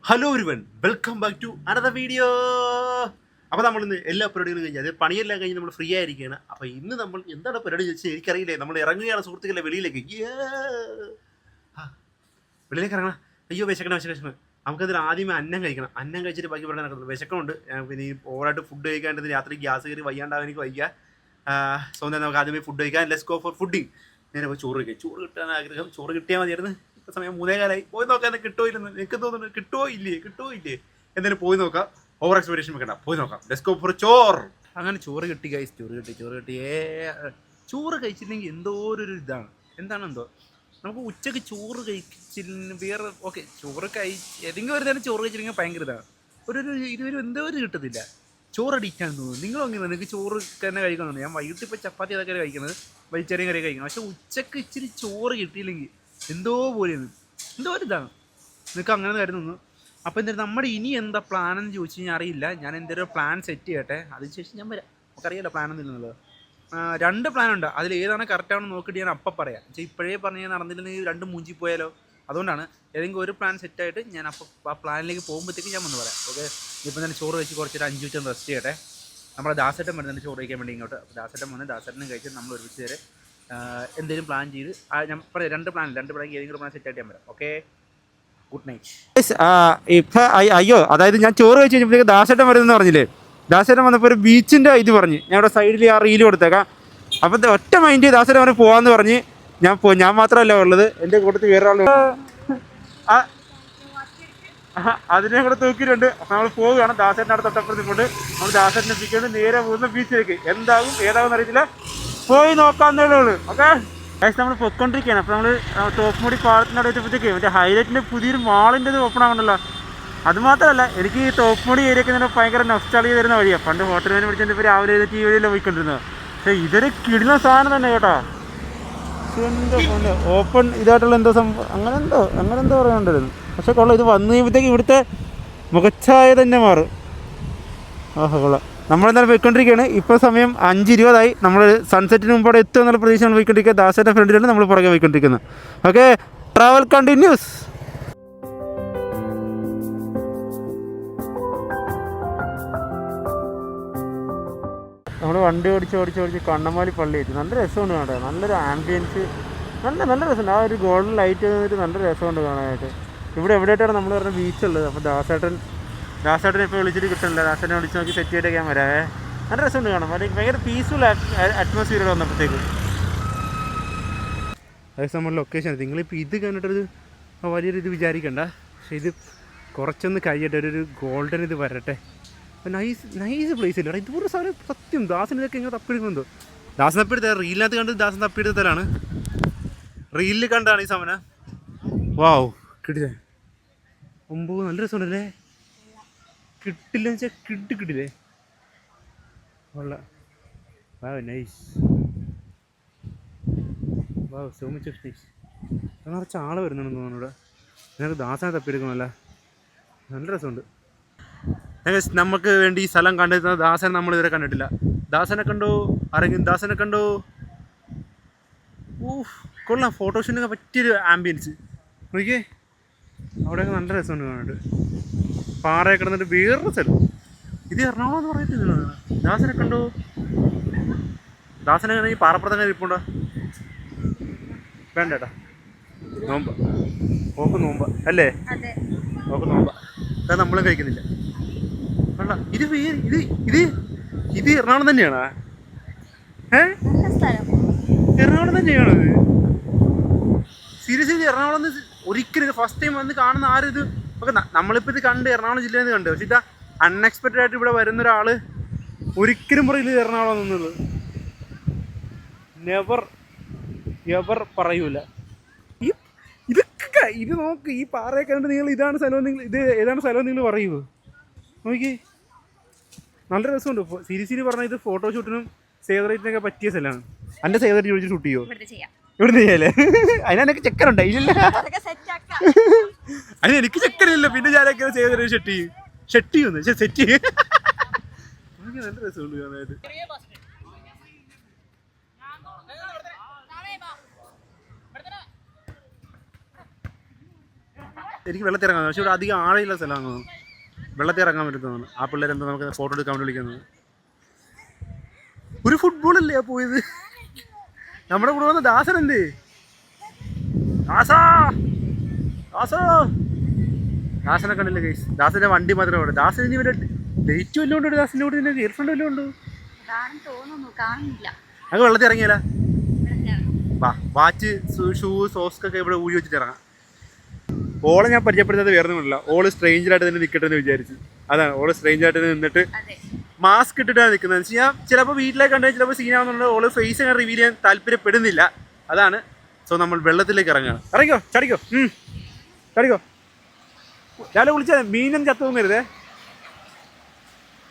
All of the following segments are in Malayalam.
Hello everyone, welcome back to another video. അപ്പോൾ നമ്മളിന്ന് എല്ലാ പരിപാടികളും കഴിഞ്ഞാൽ അത് പണിയെല്ലാം കഴിഞ്ഞ് നമ്മൾ ഫ്രീ ആയിരിക്കുകയാണ്. അപ്പോൾ ഇന്ന് നമ്മൾ എന്താണ് പരിപാടി ചോദിച്ചാൽ എനിക്കറിയില്ലേ. നമ്മൾ ഇറങ്ങുകയാണ് സുഹൃത്തുക്കളെ വെളിയിലേക്ക്. വെളിയിലേക്ക് ഇറങ്ങണം. അയ്യോ വിശക്കണം. നമുക്കതിൽ ആദ്യമേ അന്നം കഴിക്കണം. അന്നം കഴിച്ചിട്ട് ബാക്കി പറയാൻ നടക്കുന്നത്. വിശക്കമുണ്ട്. പിന്നെ ഈ ഓവറായിട്ട് ഫുഡ് കഴിക്കാണ്ട് രാത്രി ഗ്യാസ് കയറി വയ്യാണ്ടാവും. എനിക്ക് വയ്യ. സ്വന്തം നമുക്ക് ആദ്യമേ ഫുഡ് കഴിക്കാം. Let's go for fooding. നേരെ പോയി ചോറ് കഴിക്കും. ചോറ് കിട്ടാൻ ആഗ്രഹം. ചോറ് കിട്ടിയാൽ മതിയായിരുന്നു. ഇപ്പോൾ സമയം 3:15 പോയി നോക്കാൻ കിട്ടുമോ ഇല്ലെന്ന് എനിക്ക് തോന്നുന്നു. കിട്ടുമോ ഇല്ലേ എന്തായാലും പോയി നോക്കാം. ഓവർ എക്സ്പെക്ടേഷൻ വെക്കണ്ട, പോയി നോക്കാം. ലെറ്റ്സ് ഗോ ഫോർ ചോറ്. അങ്ങനെ ചോറ് കിട്ടി ഗൈസ്. ചോറ് കിട്ടി. ചോറ് കഴിച്ചില്ലെങ്കിൽ എന്തോ ഒരു ഇതാണ്. എന്താണെന്തോ നമുക്ക് ഉച്ചയ്ക്ക് ചോറ് കഴിച്ചില്ലെങ്കിൽ വേറെ ഓക്കെ ചോറ് ഏതെങ്കിലും ഒരു നേരം ചോറ് കഴിച്ചില്ലെങ്കിൽ ഭയങ്കര ഇതാണ്. ഇതുവരെ എന്തോ ഒരു കിട്ടത്തില്ല. ചോറ് അടിക്കാന്ന് തോന്നുന്നു. നിങ്ങളൊന്നും നിങ്ങൾക്ക് ചോറ് തന്നെ കഴിക്കാൻ തോന്നുന്നു. ഞാൻ വൈകിട്ട് ഇപ്പോൾ ചപ്പാത്തി അതൊക്കെ കഴിക്കുന്നത്, വെജിറ്റേറിയൻ കറി കഴിക്കണം. പക്ഷെ ഉച്ചയ്ക്ക് ഇച്ചിരി ചോറ് കിട്ടിയില്ലെങ്കിൽ എന്തോ പോലെയാണ്, എന്തോ ഒരു ഇതാണ്. നിങ്ങൾക്ക് അങ്ങനെ കരുതുന്നു. അപ്പോൾ എന്തായാലും നമ്മുടെ ഇനി എന്താ പ്ലാൻ എന്ന് ചോദിച്ചു കഴിഞ്ഞാൽ അറിയില്ല. ഞാൻ എന്തെങ്കിലും പ്ലാൻ സെറ്റ് ചെയ്യട്ടെ, അതിനുശേഷം ഞാൻ വരാം. നമുക്കറിയാലോ പ്ലാനൊന്നും ഇല്ലെന്നുള്ളത്. 2 പ്ലാനുണ്ട്. അതിൽ ഏതാണ് കറക്റ്റാണെന്ന് നോക്കിയിട്ട് ഞാൻ അപ്പം പറയാം. പക്ഷേ ഇപ്പോഴേ പറഞ്ഞ് നടന്നില്ലെങ്കിൽ 2 മൂഞ്ചി പോയാലോ. അതുകൊണ്ടാണ് ഏതെങ്കിലും ഒരു പ്ലാൻ സെറ്റായിട്ട് ഞാൻ അപ്പോൾ ആ പ്ലാനിലേക്ക് പോകുമ്പോഴത്തേക്ക് ഞാൻ വന്ന് പറയാം. ഓക്കെ, ഇപ്പം തന്നെ ചോറ് കഴിച്ച് കുറച്ചൊരു 5 മിനിറ്റ് റെസ്റ്റ് ചെയ്യട്ടെ. നമ്മുടെ ദാസേട്ടൻ വരുന്നുണ്ട് ചോറ് കഴിക്കാൻ വേണ്ടി ഇങ്ങോട്ട്. അപ്പോൾ ദാസേട്ടൻ വന്ന് ദാസേട്ടനും കഴിച്ചിട്ട് നമ്മൾ ഒരുമിച്ച് നേരെ എന്തെങ്കിലും പ്ലാൻ ചെയ്ത് ഞാൻ പറയാം. 2 പ്ലാൻ ഏതെങ്കിലും പ്ലാൻ സെറ്റായിട്ട് ഞാൻ വരാം. Okay, good night. ഇപ്പം അയ്യോ, അതായത് ഞാൻ ചോറ് കഴിച്ച് കഴിഞ്ഞപ്പോഴത്തേക്ക് ദാസേട്ടൻ വരുന്നെന്ന് പറഞ്ഞില്ലേ. ദാസേട്ടൻ വന്നപ്പോൾ ഒരു ബീച്ചിൻ്റെ ഇത് പറഞ്ഞ് ഞാൻ ഇവിടെ സൈഡിൽ ആ റീല് കൊടുത്തേക്കാം. അപ്പം ഒറ്റ മൈൻഡ് ദാസേട്ടൻ അവനെ പോകാമെന്ന് പറഞ്ഞ് ഞാൻ മാത്രമല്ല ഉള്ളത്, എൻ്റെ കൂട്ടത്തിൽ വേറെ ആൾ അതിനെ കൂടെ തൂക്കിയിട്ടുണ്ട്. അപ്പം നമ്മൾ പോവുകയാണ്. ദാസേട്ടൻ്റെ അടുത്ത് തൊട്ടപ്പുറത്ത് കൊണ്ട് നമ്മൾ ദാസേട്ടനെ പിടിക്കൊണ്ട് നേരെ പോകുന്ന ബീച്ചിലേക്ക്. ഏതാവും അറിയത്തില്ല, പോയി നോക്കാവുന്നേ ഉള്ളൂ. ഓക്കെ, നമ്മൾ പൊയ്ക്കൊണ്ടിരിക്കുകയാണ്. അപ്പോൾ നമ്മൾ തോപ്പുമുടി പാലത്തിനോട് എത്തിയപ്പോഴത്തേക്ക് മറ്റേ ഹൈലൈറ്റിൻ്റെ പുതിയൊരു മാളിൻ്റെ ഇത് ഓപ്പൺ ആകണമല്ലോ. അതുമാത്രമല്ല, എനിക്ക് ഈ തോപ്പുമുടി ഏരിയയൊക്കെ തന്നെ ഭയങ്കര നൊസ്റ്റാൾജിയ തരുന്ന വഴിയാണ്. പണ്ട് ഹോട്ടലിനെ പിടിച്ചിട്ട് ഇപ്പോൾ രാവിലെ ടി വിയിലല്ലേ പോയിക്കൊണ്ടിരുന്നത്. പക്ഷേ ഇതൊരു കിടിലൻ സാധനം തന്നെ കേട്ടോ. എന്തോ ഓപ്പൺ ഇതായിട്ടുള്ള എന്തോ സംഭവം അങ്ങനെ എന്തോ പറയാനുണ്ടായിരുന്നു. പക്ഷേ കൊള്ളാം, ഇത് വന്നു കഴിയുമ്പോഴത്തേക്ക് ഇവിടുത്തെ മുഖച്ഛായ തന്നെ മാറും. ആഹ് കൊള്ളാം. നമ്മളെന്തായാലും പോയിക്കൊണ്ടിരിക്കുകയാണ്. ഇപ്പോൾ സമയം 5:20. നമ്മൾ സൺസെറ്റിന് മുമ്പോടെ എത്തുക എന്നുള്ള പ്രതീക്ഷ നമ്മൾ പോയിക്കൊണ്ടിരിക്കുക. ദാസേൻ്റെ ഫ്രണ്ടിലാണ് നമ്മൾ പുറകെ പോയിക്കൊണ്ടിരിക്കുന്നത്. Okay, travel continuous. നമ്മൾ വണ്ടി ഓടിച്ച് കണ്ണമാലി പള്ളി എത്തി. നല്ല രസമുണ്ട് കാണാൻ. നല്ലൊരു ആംബിയൻസ്, നല്ല രസമുണ്ട്. ആ ഒരു ഗോൾഡൻ ലൈറ്റ് വന്നിട്ട് നല്ല രസമുണ്ട് കാണാനായിട്ട്. ഇവിടെ എവിടെയായിട്ടാണ് നമ്മൾ പറഞ്ഞ ബീച്ചുള്ളത്. അപ്പോൾ ദാസേട്ടനെ ഇപ്പോൾ വിളിച്ചിട്ട് കിട്ടുന്നില്ല. ദാസേട്ടനെ വിളിച്ച് നോക്കി സെറ്റ് ചെയ്തിട്ടൊക്കെ ഞാൻ വരാവേ. നല്ല രസമുണ്ട് കാണാം. ഭയങ്കര പീസ്ഫുൾ അറ്റ്മോസ്ഫിയർ വന്നപ്പോഴത്തേക്ക്. അതായത് നമ്മുടെ ലൊക്കേഷൻ നിങ്ങളിപ്പോൾ ഇത് കണ്ടിട്ടൊരു വലിയൊരു ഇത് വിചാരിക്കണ്ട. പക്ഷേ ഇത് കുറച്ചൊന്ന് കഴിയട്ടെ, ഒരു ഗോൾഡൻ ഇത് വരട്ടെ. നൈസ് പ്ലേസ് ഇല്ല ഇതുപോലെ സാധനം. സത്യം ദാസൻ ഇതൊക്കെ എങ്ങനെ തപ്പിയെടുക്കുന്നുണ്ടോ. ദാസൻ തപ്പിയെടുത്ത റീലിനകത്ത് കണ്ട് ദാസൻ തപ്പിയെടുത്തലാണ്. റീലിൽ കണ്ടാണ് ഈ സാധനം. വാവ്, കിട്ടില്ലേ? നല്ല രസമുണ്ടല്ലേ. കിട്ടില്ല വെച്ചാൽ കിട്ടില്ലേ. കൊള്ള. Wow, nice. Wow, so much of nice. നിറച്ച് ആൾ വരുന്നുണ്ടെന്ന് തോന്നുന്നു ഇവിടെ. ഞങ്ങൾക്ക് ദാസനെ തപ്പിയെടുക്കണമല്ല. നല്ല രസമുണ്ട്. നമുക്ക് വേണ്ടി ഈ സ്ഥലം കണ്ടെത്തുന്ന ദാസനെ നമ്മളിതുവരെ കണ്ടിട്ടില്ല. ദാസനെ കണ്ടോ? ആരെങ്കിലും ദാസനെ കണ്ടോ? കൊള്ളാം. ഫോട്ടോഷൂട്ടിനൊക്കെ പറ്റിയൊരു ആംബിയൻസ്. നോക്കിയേ, അവിടെയൊക്കെ നല്ല രസമുണ്ട് കാണാനായിട്ട്. പാറയൊക്കെ കിടന്നിട്ട് വേറൊരു സ്ഥലം. ഇത് എറണാകുളം എന്ന് പറയത്തില്ല. ദാസനെ കണ്ടോ? ദാസനെ ഈ പാറപ്പുറത്തങ്ങനെ ഇരിപ്പുണ്ടോ? വേണ്ട ചേട്ടാ, നോമ്പ അല്ലേ? അത് നമ്മളും കഴിക്കുന്നില്ല. അല്ല, ഇത് എറണാകുളം തന്നെയാണോ? എറണാകുളം തന്നെയാണത്? സീരിയസ്ലി എറണാകുളം ഒരിക്കലും ഇത് ഫസ്റ്റ് ടൈം വന്ന് കാണുന്ന ആരും ഇത്. ഓക്കെ, നമ്മളിപ്പോൾ ഇത് കണ്ട് എറണാകുളം ജില്ലയിൽ നിന്ന് കണ്ടു. പക്ഷേ ഇത് അൺഎക്സ്പെക്റ്റഡ് ആയിട്ട് ഇവിടെ വരുന്ന ഒരാൾ ഒരിക്കലും പറയില്ല ഇത് എറണാകുളം എന്നുള്ളത്. എവർ പറയൂല. ഇത് നോക്ക്, ഈ പാറയെ കണ്ടിട്ട് നിങ്ങൾ ഇതാണ് സ്ഥലം, ഇത് ഏതാണ് സ്ഥലം നിങ്ങൾ പറയുമോ? നോക്കി, നല്ല രസമുണ്ട്. സീരിയസ്ലി പറഞ്ഞാൽ ഇത് ഫോട്ടോഷൂട്ടിനും സേവ് റൈറ്റിനൊക്കെ പറ്റിയ സ്ഥലമാണ്. എൻ്റെ സേവ് റൈറ്റ് ചോദിച്ച് ഷൂട്ട് ചെയ്യുമോ? ഇവിടെ ചെയ്യാല്ലേ? അതിനെനിക്ക് ചെക്കനുണ്ട്. ഇല്ല, അതിനെനിക്ക് ചെക്കനില്ല. പിന്നെ ഞാനൊക്കെ സേവ് റൈറ്റ് സെറ്റ് ചെയ്യും. നല്ല രസമുണ്ട് കാണാനായിട്ട്. എനിക്ക് വെള്ളത്തിൽ ഇറങ്ങാൻ, പക്ഷേ ഇവിടെ അധികം ആഴയില്ല സ്ഥലമാണ് തോന്നുന്നു. വെള്ളത്തിൽ ഇറങ്ങാൻ പറ്റുന്നതാണ്. ആ പിള്ളേരെന്താ നമുക്ക് ഫോട്ടോ എടുക്കാൻ വേണ്ടി വിളിക്കുന്നത്. ഒരു ഫുട്ബോളല്ലേ പോയത്? നമ്മുടെ കൂടെ വന്ന ദാസൻ എന്തേ? ദാസനെ കണ്ടില്ല ഗൈസ്. ദാസന്റെ വണ്ടി മാത്രമേ ഉള്ളൂ. ദാസൻ ഇനി വരെ ഡേറ്റ് വല്ലതും ഉണ്ടോ? ദാസിന്റെ കൂടെ ഗേൾ ഫ്രണ്ട് വല്ലതും ഉണ്ടോ? അങ്ങ് വെള്ളത്തിൽ ഇറങ്ങിയാലോ? വാച്ച്, ഷൂ, സോക്സ് ഒക്കെ ഇവിടെ ഊരി വെച്ചിട്ട് ഇറങ്ങാം. ഓളെ ഞാൻ പരിചയപ്പെടുന്നത് വേറെ ഒന്നുമില്ല. ഓള് സ്ട്രേഞ്ചറായിട്ട് തന്നെ നിൽക്കട്ടെ എന്ന് വിചാരിച്ചു. അതാണ്, ഓള് സ്ട്രേഞ്ചറായിട്ട് നിന്നിട്ട് മാസ്ക് ഇട്ടിട്ടാണ് നിൽക്കുന്നത്. എന്ന് വെച്ചാൽ ചിലപ്പോൾ വീട്ടിലേക്ക് കണ്ടാൽ ചിലപ്പോൾ സീനാവുന്നുണ്ട്. ഓള് ഫേസ് അങ്ങനെ റിവീൽ ചെയ്യാൻ താല്പര്യപ്പെടുന്നില്ല. അതാണ്. സോ നമ്മൾ വെള്ളത്തിലേക്ക് ഇറങ്ങുകയാണ്. ഇറങ്ങിക്കോ, ചടിക്കോ, ചടിക്കോ. ഞാൻ വിളിച്ചാൽ മീനൊന്നും ചത്തു പൊങ്ങരുതേ.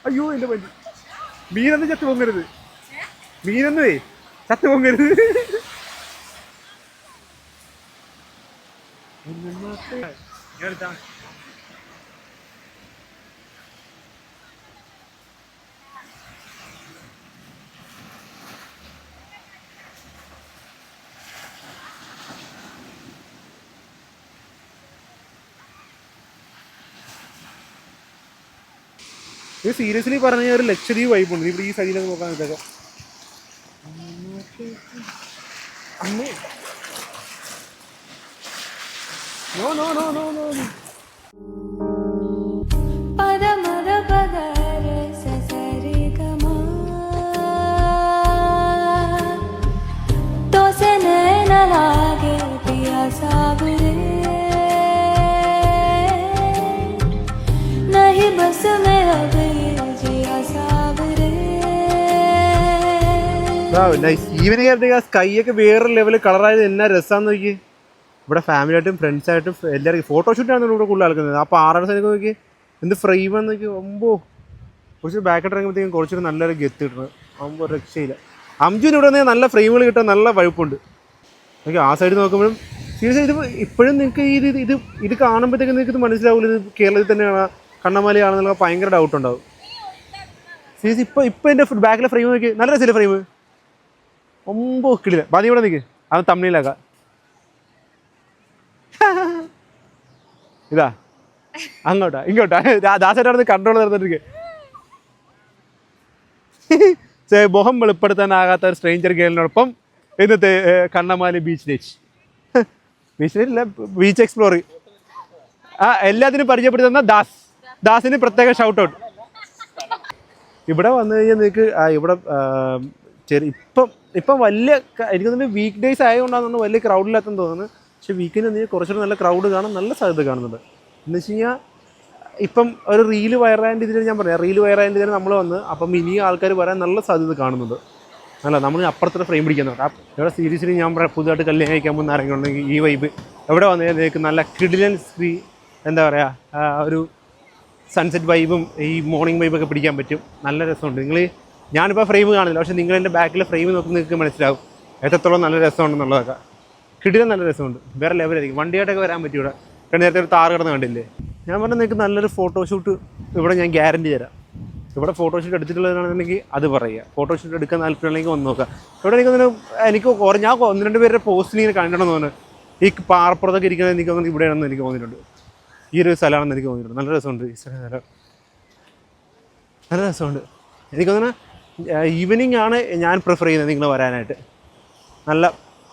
അയ്യോ എൻ്റെ പറ്റി, മീനൊന്നും ചത്തു പൊങ്ങരുത്. മീനൊന്നുമേ ചത്തു പൊങ്ങരുത്. ഇത് സീരിയസ്ലി പറഞ്ഞ ഒരു ലക്ഷദ്വീപ് വൈബുണ്ട് ഇവിടെ ഈ സൈഡിലൊക്കെ നോക്കാൻ. ഇതൊക്കെ അമ്മേ, no no no no no. Evening ആയിട്ട് സ്കൈ ഒക്കെ വേറെ ലെവല് കളറായത് എന്നാ രസമാന്ന് നോക്കി. ഇവിടെ ഫാമിലിയായിട്ടും ഫ്രണ്ട്സായിട്ടും എല്ലാവർക്കും ഫോട്ടോഷൂട്ടാണെന്ന് ഇവിടെ കൂടുതൽ ആൾക്കുന്നത്. ആ പാറയുടെ സൈഡിൽ നോക്കി എന്ത് ഫ്രെയിമാന്ന് നോക്കി. ഒമ്പോ കുറച്ച് ബാക്കോട്ട് ഇറങ്ങുമ്പോഴത്തേക്കും കുറച്ചൊരു നല്ലൊരു ഗെത്ത് കിട്ടുന്നത്. ഒമ്പോ രക്ഷയില്ല. അംജുവിന് ഇവിടെ വന്നാൽ നല്ല ഫ്രെയിമുകൾ കിട്ടാൻ നല്ല വഴുപ്പുണ്ട്. നോക്കി ആ സൈഡ് നോക്കുമ്പോഴും സീരിയസ് ഇത് ഇപ്പോഴും നിങ്ങൾക്ക് ഇത് കാണുമ്പോഴത്തേക്കും നിങ്ങൾക്ക് ഇത് മനസ്സിലാവില്ല. ഇത് കേരളത്തിൽ തന്നെയാണ്, കണ്ണമാലിയാണെന്നുള്ള ഭയങ്കര ഡൗട്ട് ഉണ്ടാവും. സീരിയസ് ഇപ്പം എൻ്റെ ബാക്കിലെ ഫ്രെയിം നോക്കി നല്ല രസമില്ല ഫ്രെയിം. ഒമ്പോ കിടില്ല. ബാധി ഇവിടെ നിൽക്ക്, അത് തമ്മിലാക്കാം. ഇതാ അങ്ങോട്ടാ ഇങ്ങോട്ടാ ദാസേട്ടാണ് കൺട്രോൾ നടന്നിട്ട്. മുഖം വെളിപ്പെടുത്താനാകാത്ത ഒരു സ്ട്രേഞ്ചർ ഗേളിനോടൊപ്പം ഇന്നത്തെ കണ്ണമാലി ബീച്ച് നൈറ്റ് ഇല്ല ബീച്ച് എക്സ്പ്ലോർ എല്ലാത്തിനും പരിചയപ്പെടുത്തുന്ന ദാസിന് പ്രത്യേക ഷൗട്ട് ഔട്ട്. ഇവിടെ വന്നു കഴിഞ്ഞാൽ നിങ്ങൾക്ക് ഇവിടെ ഇപ്പം വലിയ എനിക്ക് തോന്നുന്നു വീക്ക് ഡേയ്സ് ആയതുകൊണ്ടാണെന്ന് വലിയ ക്രൗഡില്ലാത്തെന്ന് തോന്നുന്നു. പക്ഷേ വീക്കിന് എന്തെങ്കിലും കുറച്ചുകൂടെ നല്ല ക്രൗഡ് കാണാൻ നല്ല സാധ്യത കാണുന്നുണ്ട്. എന്ന് വെച്ച് കഴിഞ്ഞാൽ ഇപ്പം ഒരു റീല് വൈറലായതിൻ്റെ ഇതിൽ ഞാൻ പറയാം, റീല് വൈറലായതിൻ്റെ ഇതിൽ നമ്മൾ വന്ന് അപ്പം ഇനി ആൾക്കാർ വരാൻ നല്ല സാധ്യത കാണുന്നുണ്ട്. അല്ല നമ്മൾ അപ്പുറത്തെ ഫ്രെയിം പിടിക്കുന്നുണ്ട്. ഇവിടെ സീരീസിൽ ഞാൻ പറയാം പുതുതായിട്ട് കല്യാണം കഴിക്കാൻ പോകുന്ന ആരെങ്കിലും ഉണ്ടെങ്കിൽ ഈ വൈബ് എവിടെ വന്നു കഴിഞ്ഞാൽ നല്ല കിഡിലൻ എന്താ പറയുക ഒരു സൺസെറ്റ് വൈബും ഈ മോർണിംഗ് വൈബൊക്കെ പിടിക്കാൻ പറ്റും. നല്ല രസമുണ്ട്. ഞാനിപ്പോൾ ഫ്രെയിം കാണില്ല, പക്ഷേ നിങ്ങൾ എൻ്റെ ബാക്കിലെ ഫ്രെയിം നോക്കുമ്പോൾ നിങ്ങൾക്ക് മനസ്സിലാവും എത്രത്തോളം നല്ല രസമുണ്ടെന്നുള്ളതൊക്കെ. കിടിലൻ നല്ല രസമുണ്ട്, വേറെ ലെവലായിരിക്കും. വണ്ടിയായിട്ടൊക്കെ വരാൻ പറ്റും. ഇവിടെ നേരത്തെ ഒരു താറ് കിടന്ന് കണ്ടില്ലേ. ഞാൻ പറഞ്ഞാൽ നിങ്ങൾക്ക് നല്ലൊരു ഫോട്ടോഷൂട്ട് ഇവിടെ ഞാൻ ഗ്യാരണ്ടി തരാം. ഇവിടെ ഫോട്ടോഷൂട്ട് എടുത്തിട്ടുള്ളതാണെന്നുണ്ടെങ്കിൽ അത് പറയുക. ഫോട്ടോഷൂട്ട് എടുക്കാൻ താല്പര്യമുണ്ടെങ്കിൽ ഒന്ന് നോക്കുക. ഇവിടെ ഞാൻ 1-2 പേരുടെ പോസ്റ്റിൽ ഇങ്ങനെ കണ്ടിട്ടുണ്ടെന്ന് തോന്നുന്നു. ഈ പാറപ്പുറത്തൊക്കെ ഇരിക്കുന്നത് എനിക്ക് തോന്നുന്നു ഇവിടെയാണെന്ന് എനിക്ക് തോന്നിയിട്ടുണ്ട്. ഈ ഒരു സ്ഥലമാണെന്ന് എനിക്ക് തോന്നിയിട്ടുണ്ട്. നല്ല രസമുണ്ട് ഈ സ്ഥലം, നല്ല രസമുണ്ട്. എനിക്ക് തോന്നുന്നു ഈവനിങ് ആണ് ഞാൻ പ്രിഫർ ചെയ്യുന്നത് നിങ്ങൾ വരാനായിട്ട്. നല്ല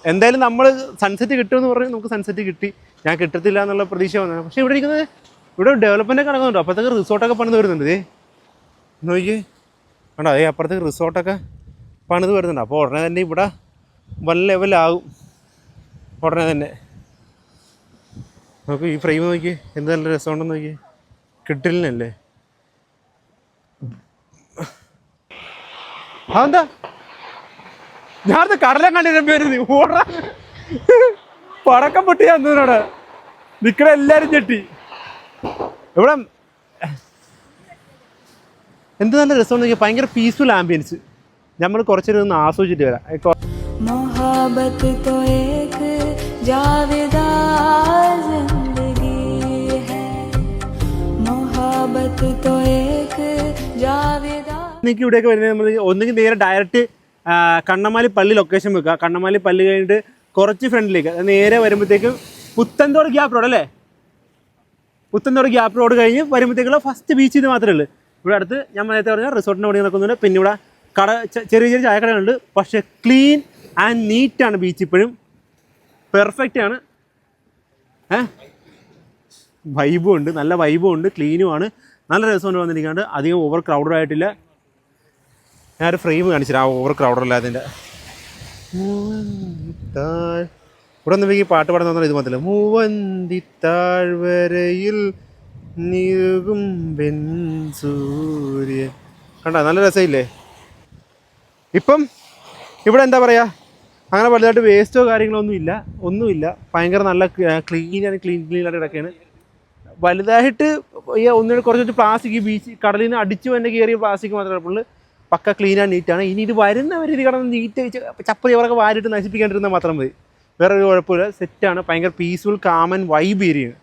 എന്തായാലും നമ്മൾ സൺസെറ്റ് കിട്ടുമെന്ന് പറഞ്ഞ് നമുക്ക് സൺസെറ്റ് കിട്ടി. ഞാൻ കിട്ടത്തില്ല എന്നുള്ള പ്രതീക്ഷ വന്നത്. പക്ഷേ ഇവിടെ ഇരിക്കുന്നത് ഇവിടെ ഡെവലപ്മെൻറ്റൊക്കെ നടക്കുന്നുണ്ട്. അപ്പോഴത്തേക്ക് റിസോർട്ടൊക്കെ പണിത് വരുന്നുണ്ട്. നോക്കി കണ്ടോ, അപ്പുറത്തേക്ക് റിസോർട്ടൊക്കെ പണിത് വരുന്നുണ്ട്. അപ്പോൾ ഉടനെ തന്നെ ഇവിടെ വൺ ലെവലാകും ഉടനെ തന്നെ. നോക്കി ഈ ഫ്രെയിം നോക്കി എന്ത് നല്ല രസമുണ്ടെന്ന് നോക്കി. കിട്ടില്ലല്ലേ അതെന്താ ഞാനത് കടലം കണ്ടിട്ട് വരുന്നു ഓടാ പടക്കം പൊട്ടിയാ എന്നോട് നിക്കണ എല്ലാരും ചെട്ടി. ഇവിടെ എന്ത് നല്ല രസം നോക്കിയാൽ ഭയങ്കര പീസ്ഫുൾ ആംബിയൻസ്. നമ്മൾ കുറച്ചൊരു ഒന്ന് ആസ്വദിച്ചിട്ട് വരാം. എനിക്ക് ഇവിടെയൊക്കെ വരുന്നത് നമ്മൾ ഒന്നുകിൽ നേരെ ഡയറക്റ്റ് കണ്ണമാലി പള്ളി ലൊക്കേഷൻ വെക്കുക. കണ്ണമാലി പള്ളി കഴിഞ്ഞിട്ട് കുറച്ച് ഫ്രണ്ടിലേക്ക് നേരെ വരുമ്പോഴത്തേക്കും പുത്തൻതോട് ഗ്യാപ്പ് റോഡ് അല്ലേ, പുത്തൻതോട് ഗ്യാപ്പ് റോഡ് കഴിഞ്ഞ് വരുമ്പോഴത്തേക്കുള്ള ഫസ്റ്റ് ബീച്ച് ഇത് മാത്രമേ ഉള്ളൂ. ഇവിടെ അടുത്ത് ഞാൻ നേരത്തെ പറഞ്ഞാൽ റിസോർട്ടിൻ്റെ പണി നടക്കുന്നുണ്ട്. പിന്നെ ഇവിടെ ചെറിയ ചെറിയ ചായക്കടകളുണ്ട്. പക്ഷേ ക്ലീൻ ആൻഡ് നീറ്റാണ് ബീച്ച് ഇപ്പോഴും. പെർഫെക്റ്റ് ആണ്. വൈബും ഉണ്ട്, നല്ല വൈബും ഉണ്ട്, ക്ലീനുമാണ്, നല്ല രസമുണ്ട് വന്നിരിക്കാണ്ട്. അധികം ഓവർ ക്രൗഡഡ് ആയിട്ടില്ല. ഞാനൊരു ഫ്രെയിം കാണിച്ചില്ല ആ ഓവർ ക്രൗഡഡ് അല്ലാതിൻ്റെ. ഇവിടെ ഒന്നും ഈ പാട്ട് പാടാൻ തോന്നുന്നത് ഇത് മാത്രമല്ല. മൂവന്തി താഴ്വരയിൽ നീകും സൂര്യൻ കണ്ട നല്ല രസമില്ലേ. ഇപ്പം ഇവിടെ എന്താ പറയുക, അങ്ങനെ വലുതായിട്ട് വേസ്റ്റോ കാര്യങ്ങളോ ഒന്നുമില്ല. ഭയങ്കര നല്ല ക്ലീനായിട്ട് കിടക്കുകയാണ്. വലുതായിട്ട് കുറച്ച് പ്ലാസ്റ്റിക് ഈ ബീച്ച് കടലിൽ നിന്ന് അടിച്ചു തന്നെ കയറിയ പ്ലാസ്റ്റിക് മാത്രമേ ഉള്ളൂ. പക്ക ക്ലീൻ ആൻഡ് നീറ്റാണ്. ഇനി ഇത് വരുന്നവർ ഇത് കടന്ന് നീറ്റ് ചപ്പതി അവരൊക്കെ വാരിയിട്ട് നശിപ്പിക്കാണ്ടിരുന്നാൽ മാത്രം മതി. വേറെ ഒരു കുഴപ്പമില്ല. സെറ്റാണ്. ഭയങ്കര പീസ്ഫുൾ കാമൻ വൈബ് ഏരിയയാണ്.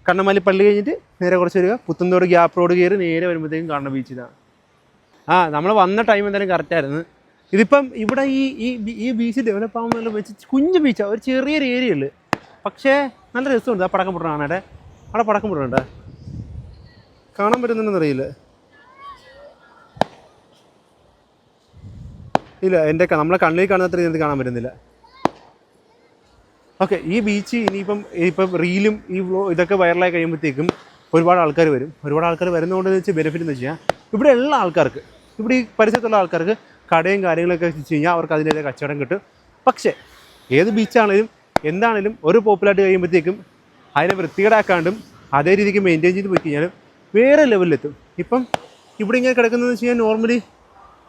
കണ്ണമാലി പള്ളി കഴിഞ്ഞിട്ട് നേരെ കുറച്ച് വരിക, പുത്തൻതോട് ഗ്യാപ്പ് റോഡ് കയറി നേരെ വരുമ്പോഴത്തേക്കും കാണുന്ന ബീച്ച് ഇതാണ്. നമ്മൾ വന്ന ടൈം എന്തായാലും കറക്റ്റായിരുന്നു. ഇതിപ്പം ഇവിടെ ഈ ബീച്ച് ഡെവലപ്പ് ആവുന്നതെല്ലാം വെച്ച് കുഞ്ഞു ബീച്ചാണ്, ഒരു ചെറിയൊരു ഏരിയ ഉള്ളു. പക്ഷേ നല്ല രസമുണ്ട്. ആ പടക്കം പൊട്ടണം കാണാടെ. അവിടെ പടക്കം പൊട്ടണുണ്ട്, കാണാൻ പറ്റുന്നുണ്ടെന്ന് അറിയില്ല. ഇല്ല, എൻ്റെ നമ്മളെ കണ്ണിൽ കാണാത്ത രീതിയിൽ കാണാൻ പറ്റുന്നില്ല. ഓക്കെ, ഈ ബീച്ച് ഇനിയിപ്പം റീലും ഇതൊക്കെ വൈറലായി കഴിയുമ്പോഴത്തേക്കും ഒരുപാട് ആൾക്കാർ വരും. ഒരുപാട് ആൾക്കാർ വരുന്നതുകൊണ്ടെന്ന് വെച്ചാൽ ബെനിഫിറ്റ് എന്ന് വെച്ച് കഴിഞ്ഞാൽ ഇവിടെ ഉള്ള ആൾക്കാർക്ക്, ഇവിടെ ഈ പരിസരത്തുള്ള ആൾക്കാർക്ക് കടയും കാര്യങ്ങളൊക്കെ വെച്ച് കഴിഞ്ഞാൽ അവർക്ക് അതിൻ്റെ കച്ചവടം കിട്ടും. പക്ഷേ ഏത് ബീച്ചാണെങ്കിലും എന്താണെങ്കിലും ഒരു പോപ്പുലാരിറ്റി കഴിയുമ്പോഴത്തേക്കും അതിനെ വൃത്തികേടാക്കാണ്ടും അതേ രീതിക്ക് മെയിൻറ്റെയിൻ ചെയ്ത് പോയി കഴിഞ്ഞാലും വേറെ ലെവലിലെത്തും. ഇപ്പം ഇവിടെ ഇങ്ങനെ കിടക്കുന്നതെന്ന് വെച്ച് കഴിഞ്ഞാൽ നോർമലി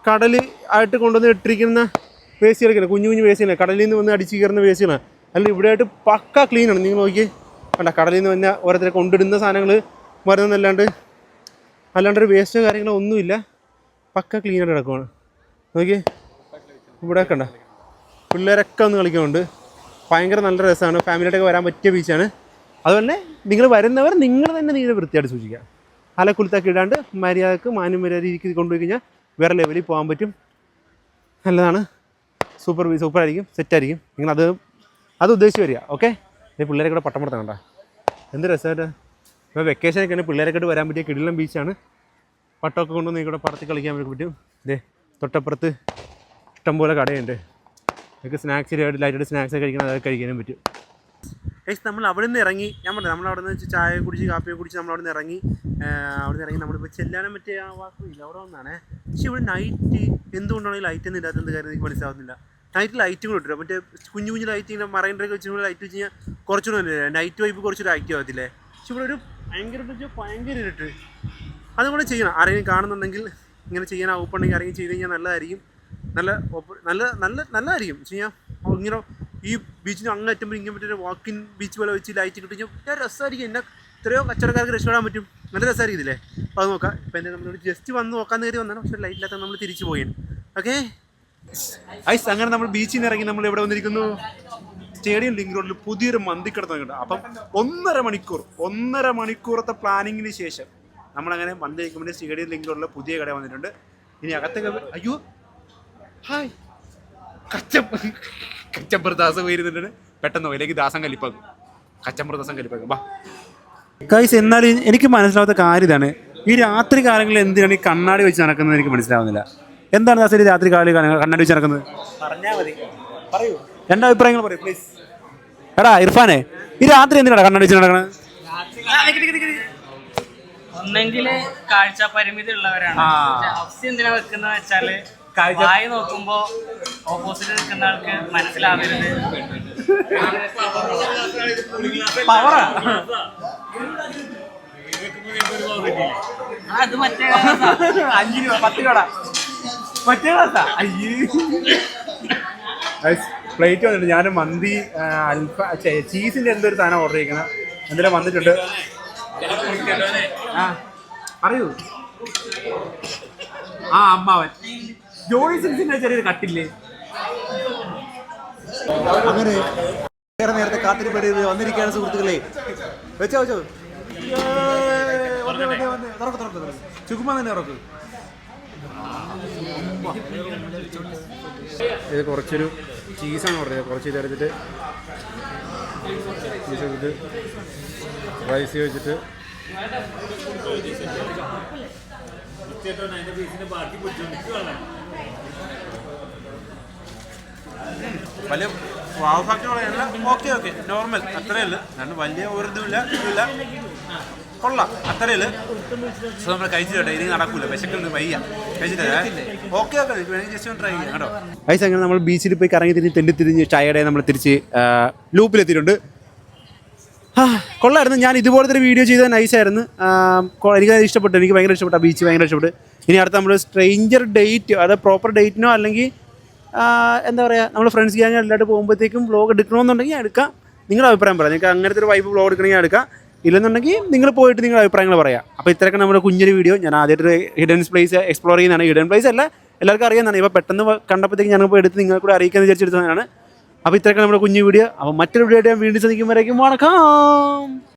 കടൽ ആയിട്ട് കൊണ്ടുവന്ന് ഇട്ടിരിക്കുന്ന വേസ്റ്റുകളൊക്കെയാണ്, കുഞ്ഞു കുഞ്ഞു വേസ്റ്റുകളാണ്, കടലിൽ നിന്ന് വന്ന് അടിച്ച് കയറുന്ന വേസ്റ്റുകളാണ്. അല്ല ഇവിടെ ആയിട്ട് പക്ക ക്ലീനാണ്. നിങ്ങൾ നോക്കി കണ്ട, കടലിൽ നിന്ന് വന്ന ഓരോരുത്തരെ കൊണ്ടിടുന്ന സാധനങ്ങൾ അല്ലാണ്ടൊരു വേസ്റ്റോ കാര്യങ്ങളോ ഒന്നുമില്ല. പക്ക ക്ലീനായിട്ട് കിടക്കുവാണ്. നോക്കി ഇവിടെ കണ്ട പിള്ളേരൊക്കെ ഒന്ന് കളിക്കുന്നുണ്ട്. ഭയങ്കര നല്ല രസമാണ്. ഫാമിലിയായിട്ടൊക്കെ വരാൻ പറ്റിയ ബീച്ചാണ്. അതുപോലെ നിങ്ങൾ വരുന്നവർ നിങ്ങൾ തന്നെ നീതി വൃത്തിയായിട്ട് സൂക്ഷിക്കുക. അലക്കുലത്തൊക്കെ ഇടാണ്ട് മര്യാദക്ക് മര്യാദ രീതിക്ക് കൊണ്ടുപോയി കഴിഞ്ഞാൽ വേറെ ലെവലിൽ പോകാൻ പറ്റും. നല്ലതാണ്. സൂപ്പറായിരിക്കും, സെറ്റായിരിക്കും. നിങ്ങളത് ഉദ്ദേശിച്ച് വരിക. ഓക്കെ, ഈ പിള്ളേരെ കൂടെ പട്ടം പുറത്ത് കണ്ട എന്ത് രസമായിട്ട്. ഇപ്പോൾ വെക്കേഷനൊക്കെയാണ് പിള്ളേരൊക്കെ വരാൻ പറ്റിയ കിടിലം ബീച്ചാണ്. പട്ടമൊക്കെ കൊണ്ടുവന്ന് ഇവിടെ പടത്തി കളിക്കാൻ പറ്റും. ഇതേ തൊട്ടപ്പുറത്ത് ഇഷ്ടംപോലെ കടയുണ്ട്. നിങ്ങൾക്ക് സ്നാക്സ് ലൈറ്റായിട്ട് സ്നാക്സ് കഴിക്കണം, അതൊക്കെ കഴിക്കാനും പറ്റും. നമ്മൾ അവിടെ നിന്ന് ഇറങ്ങി, ഞാൻ പറഞ്ഞു നമ്മളവിടെ നിന്ന് ചായ കുടിച്ച് കാപ്പിയെ കുടിച്ച് നമ്മളവിടെ നിന്ന് ഇറങ്ങി നമ്മളിപ്പോൾ ചെല്ലാനും പറ്റിയ ആ വാക്കില്ല അവിടെ വന്നാണേ. പക്ഷേ ഇവിടെ നൈറ്റ് എന്തുകൊണ്ടാണ് ലൈറ്റ് ഒന്നും ഇല്ലാത്തത് കാര്യം എനിക്ക് മനസ്സിലാവുന്നില്ല. നൈറ്റ് ലൈറ്റും കൂടെ ഇട്ടില്ല, മറ്റേ കുഞ്ഞു കുഞ്ഞു ലൈറ്റ് ഇങ്ങനെ മറൈൻഡൊക്കെ വെച്ച് ലൈറ്റ് വെച്ച് കഴിഞ്ഞാൽ കുറച്ചുകൂടെ നൈറ്റ് വൈബ് കുറച്ചൊരു ആക്റ്റീവ് ആകത്തില്ലേ. പക്ഷെ ഇവിടെ ഒരു ഭയങ്കര ഇരുട്ട്. അതുകൂടെ ചെയ്യണം. ആരെങ്കിലും കാണുന്നുണ്ടെങ്കിൽ ഇങ്ങനെ ചെയ്യാൻ ഔപ്പുണ്ടെങ്കിൽ ആരെങ്കിലും ചെയ്ത് കഴിഞ്ഞാൽ നല്ലതായിരിക്കും. നല്ലതായിരിക്കും വെച്ച് കഴിഞ്ഞാൽ ഇങ്ങനെ ഈ ബീച്ചിന് അങ്ങ് എത്തുമ്പോൾ ഇങ്ങനെ പറ്റിയൊരു വാക്കിൻ ബീച്ച് പോലെ വെച്ച് ലൈറ്റ് കിട്ടി കഴിഞ്ഞാൽ രസമായിരിക്കും. എന്നെ എത്രയോ കച്ചവടക്കാർക്ക് രക്ഷപ്പെടാൻ പറ്റും. നല്ല രസമായിരിക്കും ഇതില്ലേ. അപ്പോൾ അത് നോക്കാം. ഇപ്പോൾ എന്തായാലും നമ്മളിവിടെ ജസ്റ്റ് വന്ന് നോക്കാൻ നേരി വന്നാണ്. പക്ഷേ ലൈറ്റില്ലാത്ത നമ്മൾ തിരിച്ചു പോയാണ്. ഓക്കെ അങ്ങനെ നമ്മൾ ബീച്ചിൽ നിന്ന് ഇറങ്ങി നമ്മൾ എവിടെ വന്നിരിക്കുന്നു, സ്റ്റേഡിയം ലിങ്ക് റോഡിൽ പുതിയൊരു മന്തിക്കട തുടങ്ങിയിട്ടുണ്ട്. അപ്പം 1.5 മണിക്കൂറത്തെ പ്ലാനിങ്ങിന് ശേഷം നമ്മളങ്ങനെ മന്തി കഴിക്കുമ്പോൾ സ്റ്റേഡിയം ലിങ്ക് റോഡിൽ പുതിയ കട വന്നിട്ടുണ്ട്. ഇനി അകത്തൊക്കെ അയ്യോ ഹായ് കച്ചമ്പർദാസ് പോയിരുന്നിട്ടുണ്ട്. പെട്ടെന്ന് പോയിലേക്ക് ദാസം കലിപ്പാക്കും, കച്ചമ്പർദാസം കലിപ്പാക്കും. ബാ ഗൈസ്, എന്നാലും എനിക്ക് മനസ്സിലാവാത്ത കാര്യം ഇതാണ്. ഈ രാത്രി കാലങ്ങളിൽ എന്തിനാണ് ഈ കണ്ണാടി വെച്ച് നടക്കുന്നത് എനിക്ക് മനസ്സിലാവുന്നില്ല. എന്താണ് ദാസ രാത്രി കാലങ്ങളിൽ കണ്ണാടി വെച്ച് നടക്കുന്നത്? പറഞ്ഞാൽ മതി, പറയൂ, എൻ്റെ അഭിപ്രായങ്ങൾ പറയൂ പ്ലീസ്. എടാ ഇർഫാനെ, ഈ രാത്രി എന്തിനാണ് കണ്ണാടി വെച്ച് നടക്കുന്നത്? ഒന്നെങ്കിൽ കാഴ്ച പരിമിതി ഉള്ളവരാണ്. എന്തിനാ വെക്കുന്ന വെച്ചാല് വായി നോക്കുമ്പോ ഓപ്പോസിറ്റ് നിൽക്കുന്ന ആൾക്ക് മനസ്സിലാവരുത്. അത് മറ്റേ 5 രൂപ 10 രൂപ മറ്റേ പ്ലേറ്റ് വന്നിട്ട് ഞാൻ മന്തി ചീസിന്റെ എന്തൊരു സാധനം ഓർഡർ ചെയ്യിക്കണം. എന്തെങ്കിലും വന്നിട്ടുണ്ട്. പറയൂ. അമ്മാവൻ ജോയിസിന്റെ ചെറിയൊരു കട്ടില്ലേ. അങ്ങനെ വേറെ നേരത്തെ കാത്തിരിപ്പടി വന്നിരിക്കുകയാണ് സുഹൃത്തുക്കളെ. വെച്ചോ ചുക്കുമ്പോ തന്നെ ഉറക്ക്. ഇത് കുറച്ചൊരു ചീസാണ് ഓർഡർ ചെയ്തത്. കുറച്ച് ഇതെടുത്തിട്ട് പീസ് വെച്ചിട്ട് റൈസ് വെച്ചിട്ട് വലിയ വാവ് ഫാക്ടറി പറയല്ല, ഓക്കെ ഓക്കെ നോർമൽ അത്രയേ ഉള്ളൂ. കാരണം വലിയ ഒരു ഇതുമില്ല കൊള്ളാം അത്രയേ ഉള്ളൂ. സോ നമ്മൾ കഴിച്ചിട്ട് ഇനി നടക്കൂല, വിശക്കുണ്ട് വയ്യ, കഴിച്ചിട്ട് ഓക്കെ ഓക്കെ വേണമെങ്കിൽ ജസ്റ്റ് ഒന്ന് ട്രൈ ചെയ്യാം കേട്ടോ. വയസ്സ് അങ്ങനെ നമ്മൾ ബീച്ചിൽ പോയി കറങ്ങി തിരിഞ്ഞ് ടയർഡായി നമ്മൾ തിരിച്ച് ലൂപ്പിലെത്തിയിട്ടുണ്ട്. കൊള്ളായിരുന്നു. ഞാൻ ഇതുപോലത്തെ ഒരു വീഡിയോ ചെയ്തത് നൈസായിരുന്നു. എനിക്ക് ഇഷ്ടപ്പെട്ടു, എനിക്ക് ഭയങ്കര ഇഷ്ടപ്പെട്ടു, ബീച്ച് ഭയങ്കര ഇഷ്ടപ്പെട്ടു. ഇനി അടുത്ത നമ്മൾ സ്ട്രേഞ്ചർ ഡേറ്റ്, അത് പ്രോപ്പർ ഡേറ്റിനോ അല്ലെങ്കിൽ എന്താ പറയുക, നമ്മൾ ഫ്രണ്ട്സ് ഗ്യാങ് എല്ലായിട്ട് പോകുമ്പോഴത്തേക്കും വ്ളോഗ് എടുക്കണമെന്നുണ്ടെങ്കിൽ എടുക്കാം. നിങ്ങളുടെ അഭിപ്രായം പറയാം. നിങ്ങൾക്ക് അങ്ങനത്തെ ഒരു വൈബ് വ്ളോഗ് എടുക്കണമെങ്കിൽ എടുക്കാം, ഇല്ലെന്നുണ്ടെങ്കിൽ നിങ്ങൾ പോയിട്ട് നിങ്ങളുടെ അഭിപ്രായങ്ങൾ പറയാം. അപ്പോൾ ഇത്രയൊക്കെ നമ്മുടെ കുഞ്ഞൊരു വീഡിയോ. ഞാൻ ആദ്യമായിട്ട് ഹിഡൻ പ്ലേസ് എക്സ്പ്ലോർ ചെയ്യുന്നതാണ്. ഹിഡൻ പ്ലേസ് അല്ല, എല്ലാവർക്കും അറിയാവുന്നതാണ്. ഇപ്പോൾ പെട്ടെന്ന് കണ്ടപ്പോഴത്തേക്ക് ഞാനിപ്പോൾ എടുത്ത് നിങ്ങളെ കൂടെ അറിയിക്കാമെന്ന് വിചാരിച്ചെടുത്തതാണ്. അപ്പോൾ ഇത്രയൊക്കെ നമ്മുടെ കുഞ്ഞു വീഡിയോ. അപ്പോൾ മറ്റൊരു വീഡിയോ ആയിട്ട് ഞാൻ വീണ്ടും ശ്രദ്ധിക്കുമ്പോഴേക്കും വണക്കം.